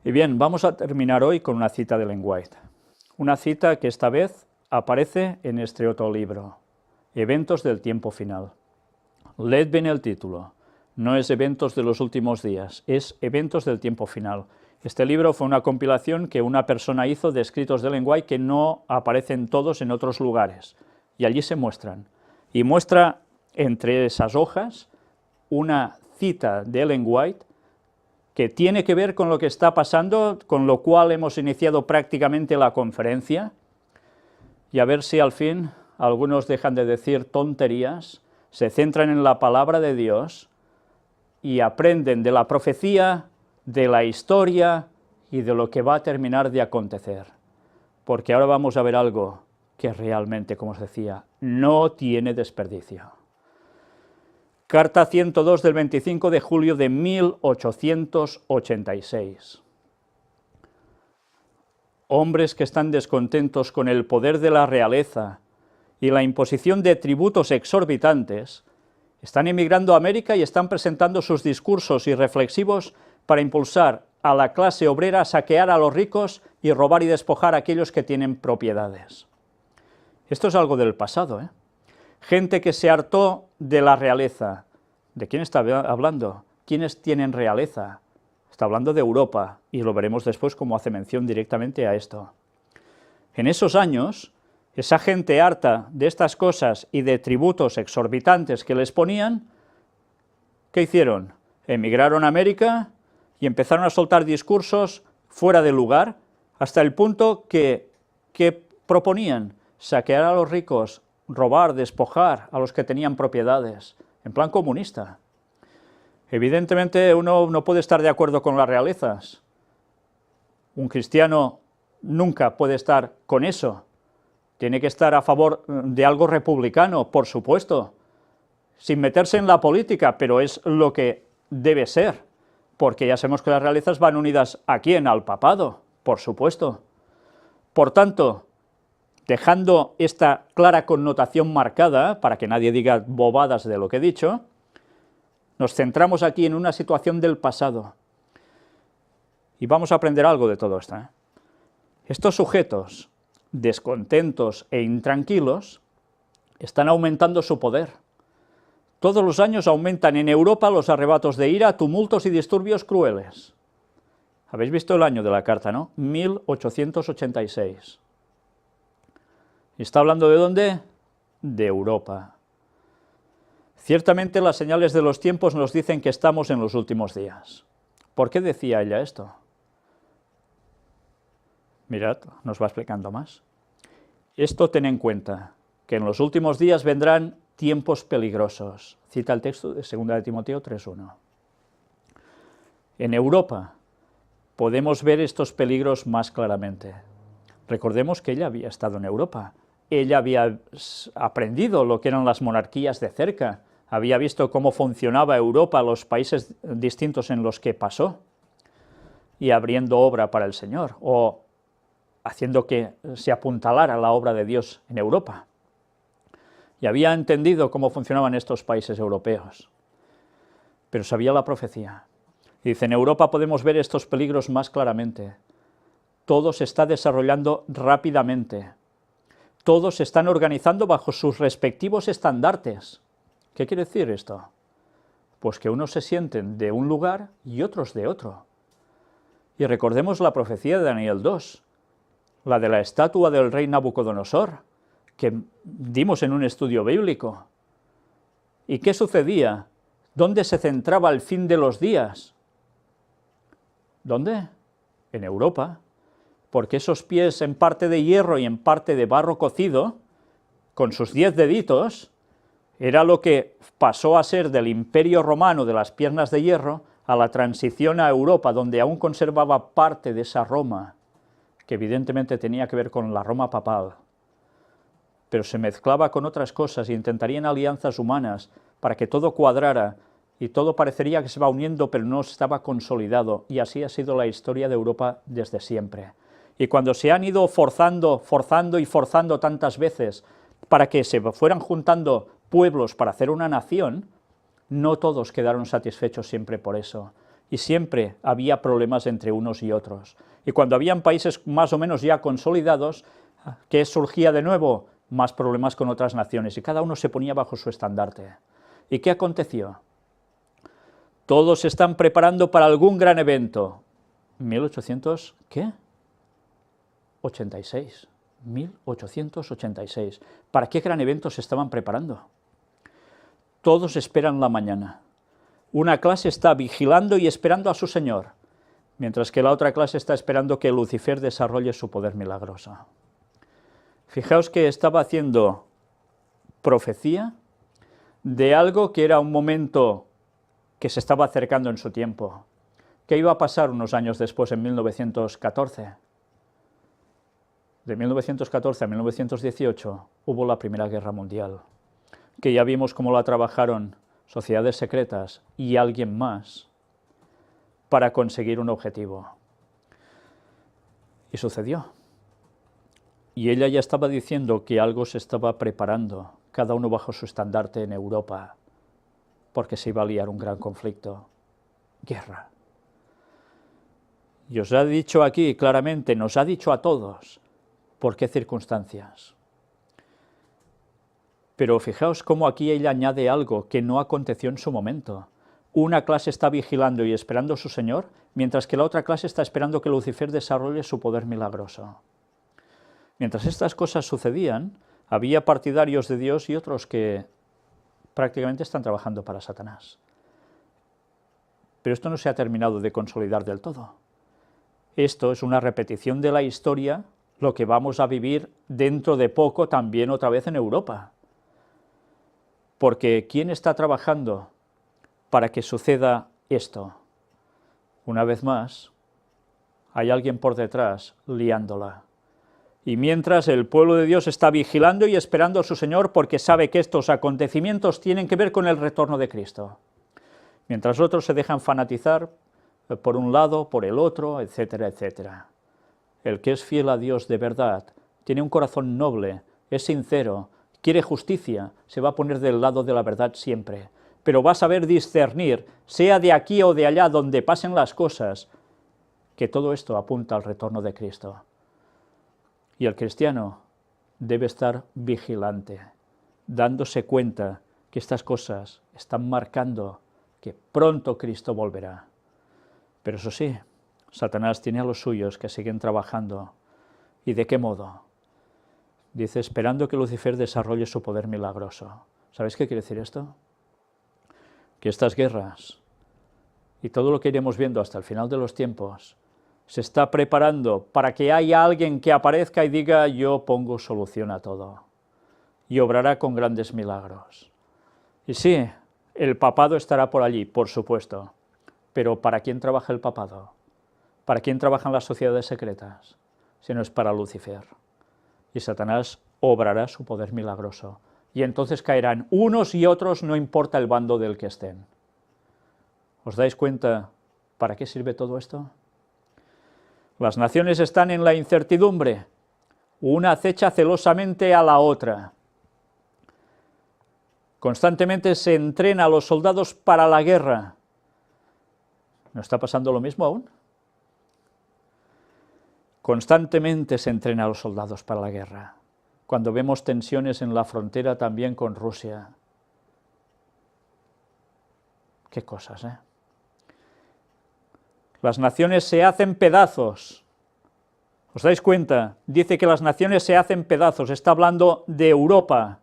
Y bien, vamos a terminar hoy con una cita de Ellen White, una cita que esta vez aparece en este otro libro, Eventos del tiempo final. Leed bien el título, no es Eventos de los últimos días, es Eventos del tiempo final. Este libro fue una compilación que una persona hizo de escritos de Ellen White que no aparecen todos en otros lugares, y allí se muestran. Y muestra entre esas hojas una cita de Ellen White que tiene que ver con lo que está pasando, con lo cual hemos iniciado prácticamente la conferencia, y a ver si al fin algunos dejan de decir tonterías, se centran en la palabra de Dios y aprenden de la profecía, de la historia y de lo que va a terminar de acontecer. Porque ahora vamos a ver algo que realmente, como os decía, no tiene desperdicio. Carta 102 del 25 de julio de 1886. Hombres que están descontentos con el poder de la realeza y la imposición de tributos exorbitantes, están emigrando a América y están presentando sus discursos irreflexivos para impulsar a la clase obrera a saquear a los ricos y robar y despojar a aquellos que tienen propiedades. Esto es algo del pasado, ¿eh? Gente que se hartó de la realeza. ¿De quién está hablando? ¿Quiénes tienen realeza? Está hablando de Europa, y lo veremos después como hace mención directamente a esto. En esos años, esa gente harta de estas cosas y de tributos exorbitantes que les ponían, ¿qué hicieron? Emigraron a América y empezaron a soltar discursos fuera de lugar, hasta el punto que proponían saquear a los ricos, robar, despojar a los que tenían propiedades, en plan comunista. Evidentemente uno no puede estar de acuerdo con las realezas. Un cristiano nunca puede estar con eso. Tiene que estar a favor de algo republicano, por supuesto, sin meterse en la política, pero es lo que debe ser, porque ya sabemos que las realezas van unidas ¿a quién? Al papado, por supuesto. Por tanto, dejando esta clara connotación marcada, para que nadie diga bobadas de lo que he dicho, nos centramos aquí en una situación del pasado, y vamos a aprender algo de todo esto, ¿eh? Estos sujetos, descontentos e intranquilos, están aumentando su poder. Todos los años aumentan en Europa los arrebatos de ira, tumultos y disturbios crueles. Habéis visto el año de la carta, ¿no? 1886. ¿Está hablando de dónde? De Europa. Ciertamente las señales de los tiempos nos dicen que estamos en los últimos días. ¿Por qué decía ella esto? Mirad, nos va explicando más. Esto ten en cuenta, que en los últimos días vendrán tiempos peligrosos. Cita el texto de 2 de Timoteo 3:1. En Europa podemos ver estos peligros más claramente. Recordemos que ella había estado en Europa. Ella había aprendido lo que eran las monarquías de cerca, había visto cómo funcionaba Europa, los países distintos en los que pasó, y abriendo obra para el Señor, o haciendo que se apuntalara la obra de Dios en Europa. Y había entendido cómo funcionaban estos países europeos, pero sabía la profecía. Y dice, en Europa podemos ver estos peligros más claramente. Todo se está desarrollando rápidamente. Todos se están organizando bajo sus respectivos estandartes. ¿Qué quiere decir esto? Pues que unos se sienten de un lugar y otros de otro. Y recordemos la profecía de Daniel 2, la de la estatua del rey Nabucodonosor, que dimos en un estudio bíblico. ¿Y qué sucedía? ¿Dónde se centraba el fin de los días? ¿Dónde? En Europa. Porque esos pies en parte de hierro y en parte de barro cocido, con sus 10 deditos, era lo que pasó a ser del Imperio Romano de las piernas de hierro a la transición a Europa, donde aún conservaba parte de esa Roma, que evidentemente tenía que ver con la Roma papal, pero se mezclaba con otras cosas y intentarían alianzas humanas para que todo cuadrara, y todo parecería que se va uniendo, pero no estaba consolidado, y así ha sido la historia de Europa desde siempre. Y cuando se han ido forzando tantas veces para que se fueran juntando pueblos para hacer una nación, no todos quedaron satisfechos siempre por eso. y siempre había problemas entre unos y otros. Y cuando habían países más o menos ya consolidados, ¿qué surgía de nuevo? Más problemas con otras naciones, y cada uno se ponía bajo su estandarte. ¿Y qué aconteció? Todos se están preparando para algún gran evento. 1800, ¿qué? 86. 1886. ¿Para qué gran evento se estaban preparando? Todos esperan la mañana. Una clase está vigilando y esperando a su Señor, mientras que la otra clase está esperando que Lucifer desarrolle su poder milagroso. Fijaos que estaba haciendo profecía de algo que era un momento que se estaba acercando en su tiempo, que iba a pasar unos años después, en 1914. De 1914 a 1918 hubo la Primera Guerra Mundial, que ya vimos cómo la trabajaron sociedades secretas y alguien más para conseguir un objetivo. Y sucedió. Y ella ya estaba diciendo que algo se estaba preparando, cada uno bajo su estandarte en Europa, porque se iba a liar un gran conflicto, guerra. Y os ha dicho aquí claramente, nos ha dicho a todos, ¿por qué circunstancias? Pero fijaos cómo aquí ella añade algo que no aconteció en su momento. Una clase está vigilando y esperando a su Señor, mientras que la otra clase está esperando que Lucifer desarrolle su poder milagroso. Mientras estas cosas sucedían, había partidarios de Dios y otros que prácticamente están trabajando para Satanás. Pero esto no se ha terminado de consolidar del todo. Esto es una repetición de la historia, lo que vamos a vivir dentro de poco también otra vez en Europa. Porque ¿quién está trabajando para que suceda esto? Una vez más, hay alguien por detrás liándola. Y mientras el pueblo de Dios está vigilando y esperando a su Señor porque sabe que estos acontecimientos tienen que ver con el retorno de Cristo. Mientras otros se dejan fanatizar por un lado, por el otro, etcétera, etcétera. El que es fiel a Dios de verdad, tiene un corazón noble, es sincero, quiere justicia, se va a poner del lado de la verdad siempre, pero va a saber discernir, sea de aquí o de allá donde pasen las cosas, que todo esto apunta al retorno de Cristo. Y el cristiano debe estar vigilante, dándose cuenta que estas cosas están marcando que pronto Cristo volverá. Pero eso sí, Satanás tiene a los suyos que siguen trabajando. ¿Y de qué modo? Dice, esperando que Lucifer desarrolle su poder milagroso. ¿Sabéis qué quiere decir esto? Que estas guerras y todo lo que iremos viendo hasta el final de los tiempos se está preparando para que haya alguien que aparezca y diga, yo pongo solución a todo, y obrará con grandes milagros. Y sí, el papado estará por allí, por supuesto, pero ¿para quién trabaja el papado? ¿Para quién trabajan las sociedades secretas? Si no es para Lucifer. Y Satanás obrará su poder milagroso, y entonces caerán unos y otros, no importa el bando del que estén. ¿Os dais cuenta para qué sirve todo esto? Las naciones están en la incertidumbre, una acecha celosamente a la otra. Constantemente se entrena a los soldados para la guerra. ¿No está pasando lo mismo aún? Constantemente se entrena a los soldados para la guerra. Cuando vemos tensiones en la frontera también con Rusia. Qué cosas, ¿eh? Las naciones se hacen pedazos. ¿Os dais cuenta? Dice que las naciones se hacen pedazos, está hablando de Europa.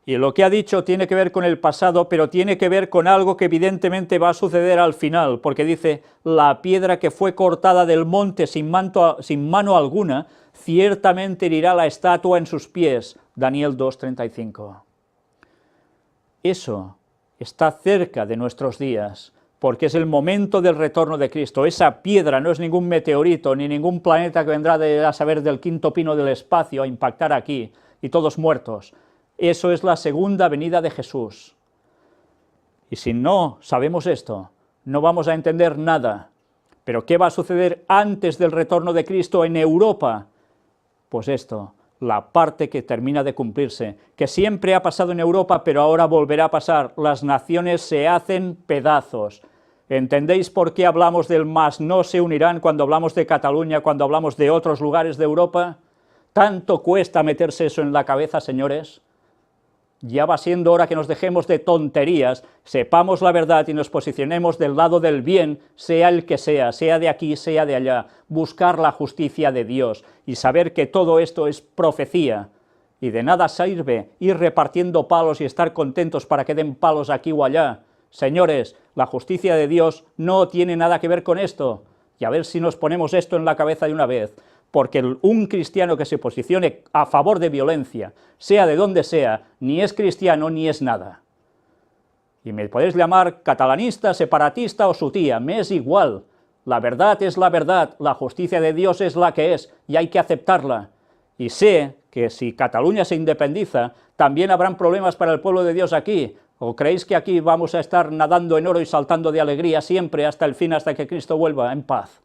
Y lo que ha dicho tiene que ver con el pasado, pero tiene que ver con algo que evidentemente va a suceder al final, porque dice, la piedra que fue cortada del monte sin mano alguna, ciertamente herirá la estatua en sus pies. Daniel 2:35. Eso está cerca de nuestros días, porque es el momento del retorno de Cristo. Esa piedra no es ningún meteorito, ni ningún planeta que vendrá a saber del quinto pino del espacio a impactar aquí, y todos muertos. Eso es la segunda venida de Jesús. Y si no sabemos esto, no vamos a entender nada. Pero ¿qué va a suceder antes del retorno de Cristo en Europa? Pues esto, la parte que termina de cumplirse, que siempre ha pasado en Europa, pero ahora volverá a pasar. Las naciones se hacen pedazos. ¿Entendéis por qué hablamos del más no se unirán cuando hablamos de Cataluña, cuando hablamos de otros lugares de Europa? ¿Tanto cuesta meterse eso en la cabeza, señores? Ya va siendo hora que nos dejemos de tonterías, sepamos la verdad y nos posicionemos del lado del bien, sea el que sea de aquí, sea de allá, buscar la justicia de Dios y saber que todo esto es profecía, y de nada sirve ir repartiendo palos y estar contentos para que den palos aquí o allá. Señores, la justicia de Dios no tiene nada que ver con esto, y a ver si nos ponemos esto en la cabeza de una vez, porque un cristiano que se posicione a favor de violencia, sea de donde sea, ni es cristiano ni es nada. Y me podéis llamar catalanista, separatista o su tía, me es igual. La verdad es la verdad, la justicia de Dios es la que es, y hay que aceptarla. Y sé que si Cataluña se independiza, también habrán problemas para el pueblo de Dios aquí. ¿O creéis que aquí vamos a estar nadando en oro y saltando de alegría siempre hasta el fin, hasta que Cristo vuelva en paz?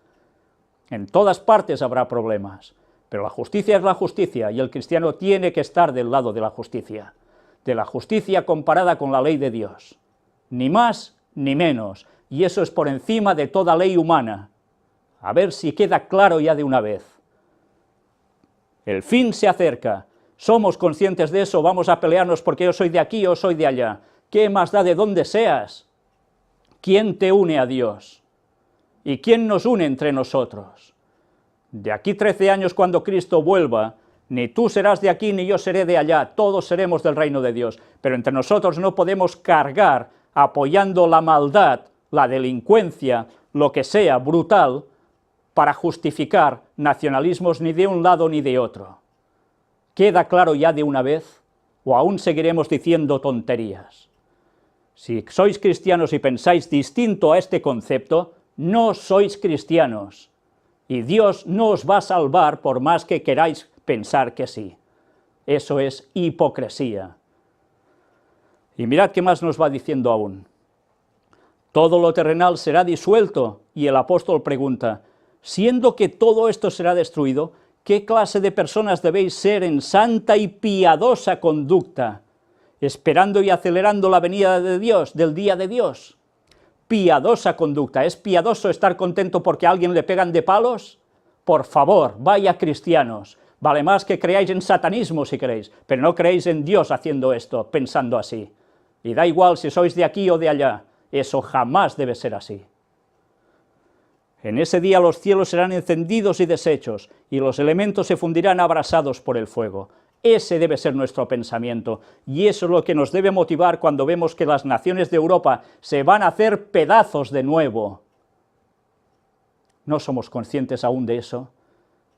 En todas partes habrá problemas, pero la justicia es la justicia y el cristiano tiene que estar del lado de la justicia comparada con la ley de Dios, ni más ni menos, y eso es por encima de toda ley humana. A ver si queda claro ya de una vez. El fin se acerca, somos conscientes de eso, vamos a pelearnos porque yo soy de aquí o soy de allá. ¿Qué más da de dónde seas? ¿Quién te une a Dios? ¿Y quién nos une entre nosotros? De aquí 13 años cuando Cristo vuelva, ni tú serás de aquí ni yo seré de allá, todos seremos del reino de Dios, pero entre nosotros no podemos cargar apoyando la maldad, la delincuencia, lo que sea brutal, para justificar nacionalismos ni de un lado ni de otro. ¿Queda claro ya de una vez? ¿O aún seguiremos diciendo tonterías? Si sois cristianos y pensáis distinto a este concepto, no sois cristianos, y Dios no os va a salvar por más que queráis pensar que sí. Eso es hipocresía. Y mirad qué más nos va diciendo aún. Todo lo terrenal será disuelto, y el apóstol pregunta, siendo que todo esto será destruido, ¿qué clase de personas debéis ser en santa y piadosa conducta, esperando y acelerando la venida de Dios, del día de Dios? Piadosa conducta, ¿es piadoso estar contento porque a alguien le pegan de palos? Por favor, vaya cristianos, vale más que creáis en satanismo si queréis, pero no creéis en Dios haciendo esto, pensando así. Y da igual si sois de aquí o de allá, eso jamás debe ser así. En ese día los cielos serán encendidos y deshechos, y los elementos se fundirán abrasados por el fuego. Ese debe ser nuestro pensamiento, y eso es lo que nos debe motivar cuando vemos que las naciones de Europa se van a hacer pedazos de nuevo. ¿No somos conscientes aún de eso?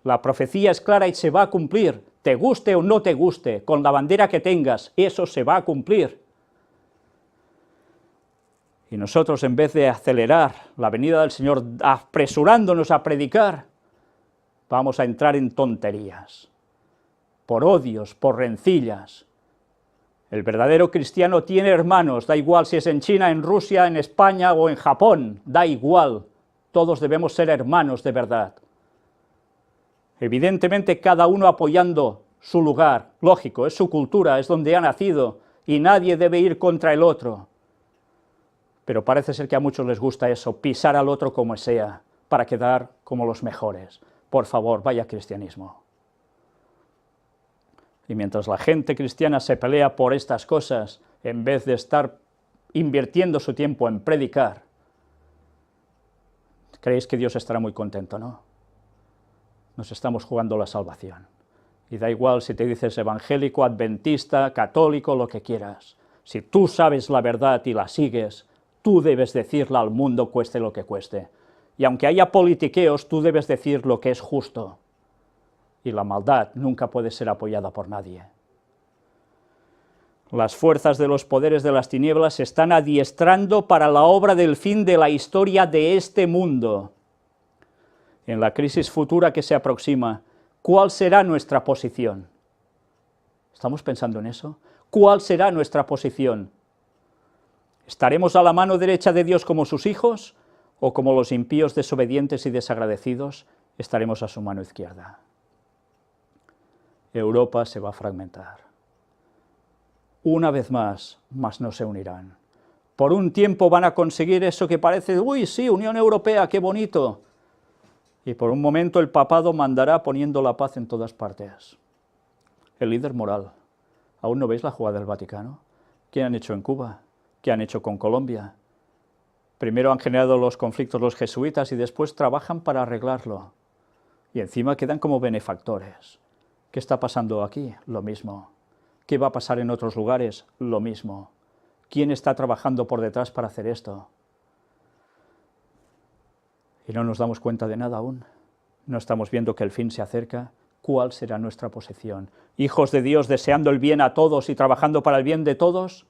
La profecía es clara y se va a cumplir, te guste o no te guste, con la bandera que tengas, eso se va a cumplir. Y nosotros, en vez de acelerar la venida del Señor, apresurándonos a predicar, vamos a entrar en tonterías, por odios, por rencillas. El verdadero cristiano tiene hermanos, da igual si es en China, en Rusia, en España o en Japón, da igual, todos debemos ser hermanos de verdad. Evidentemente cada uno apoyando su lugar, lógico, es su cultura, es donde ha nacido, y nadie debe ir contra el otro. Pero parece ser que a muchos les gusta eso, pisar al otro como sea, para quedar como los mejores. Por favor, vaya cristianismo. Y mientras la gente cristiana se pelea por estas cosas, en vez de estar invirtiendo su tiempo en predicar, creéis que Dios estará muy contento, ¿no? Nos estamos jugando la salvación. Y da igual si te dices evangélico, adventista, católico, lo que quieras. Si tú sabes la verdad y la sigues, tú debes decirla al mundo cueste lo que cueste. Y aunque haya politiqueos, tú debes decir lo que es justo. Y la maldad nunca puede ser apoyada por nadie. Las fuerzas de los poderes de las tinieblas se están adiestrando para la obra del fin de la historia de este mundo. En la crisis futura que se aproxima, ¿cuál será nuestra posición? ¿Estamos pensando en eso? ¿Cuál será nuestra posición? ¿Estaremos a la mano derecha de Dios como sus hijos, o como los impíos desobedientes y desagradecidos, estaremos a su mano izquierda? Europa se va a fragmentar. Una vez más, mas no se unirán. Por un tiempo van a conseguir eso que parece, uy, sí, Unión Europea, qué bonito. Y por un momento el papado mandará poniendo la paz en todas partes. El líder moral. ¿Aún no veis la jugada del Vaticano? ¿Qué han hecho en Cuba? ¿Qué han hecho con Colombia? Primero han generado los conflictos los jesuitas y después trabajan para arreglarlo. Y encima quedan como benefactores. ¿Qué está pasando aquí? Lo mismo. ¿Qué va a pasar en otros lugares? Lo mismo. ¿Quién está trabajando por detrás para hacer esto? Y no nos damos cuenta de nada aún. No estamos viendo que el fin se acerca. ¿Cuál será nuestra posición? ¿Hijos de Dios deseando el bien a todos y trabajando para el bien de todos?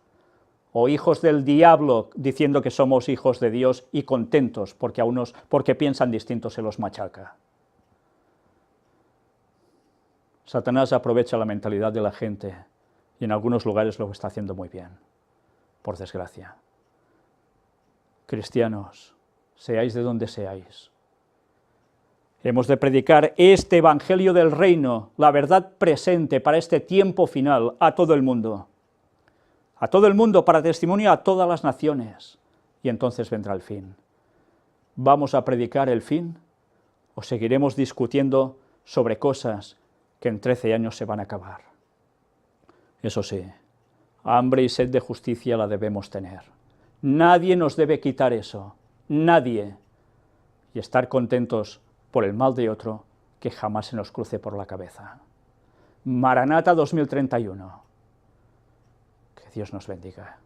¿O hijos del diablo diciendo que somos hijos de Dios y contentos porque a unos, porque piensan distintos, se los machaca? Satanás aprovecha la mentalidad de la gente y en algunos lugares lo está haciendo muy bien, por desgracia. Cristianos, seáis de donde seáis, hemos de predicar este evangelio del reino, la verdad presente para este tiempo final, a todo el mundo para testimonio a todas las naciones, y entonces vendrá el fin. ¿Vamos a predicar el fin o seguiremos discutiendo sobre cosas que en 13 años se van a acabar? Eso sí, hambre y sed de justicia la debemos tener. Nadie nos debe quitar eso, nadie, y estar contentos por el mal de otro que jamás se nos cruce por la cabeza. Maranata 2031. Que Dios nos bendiga.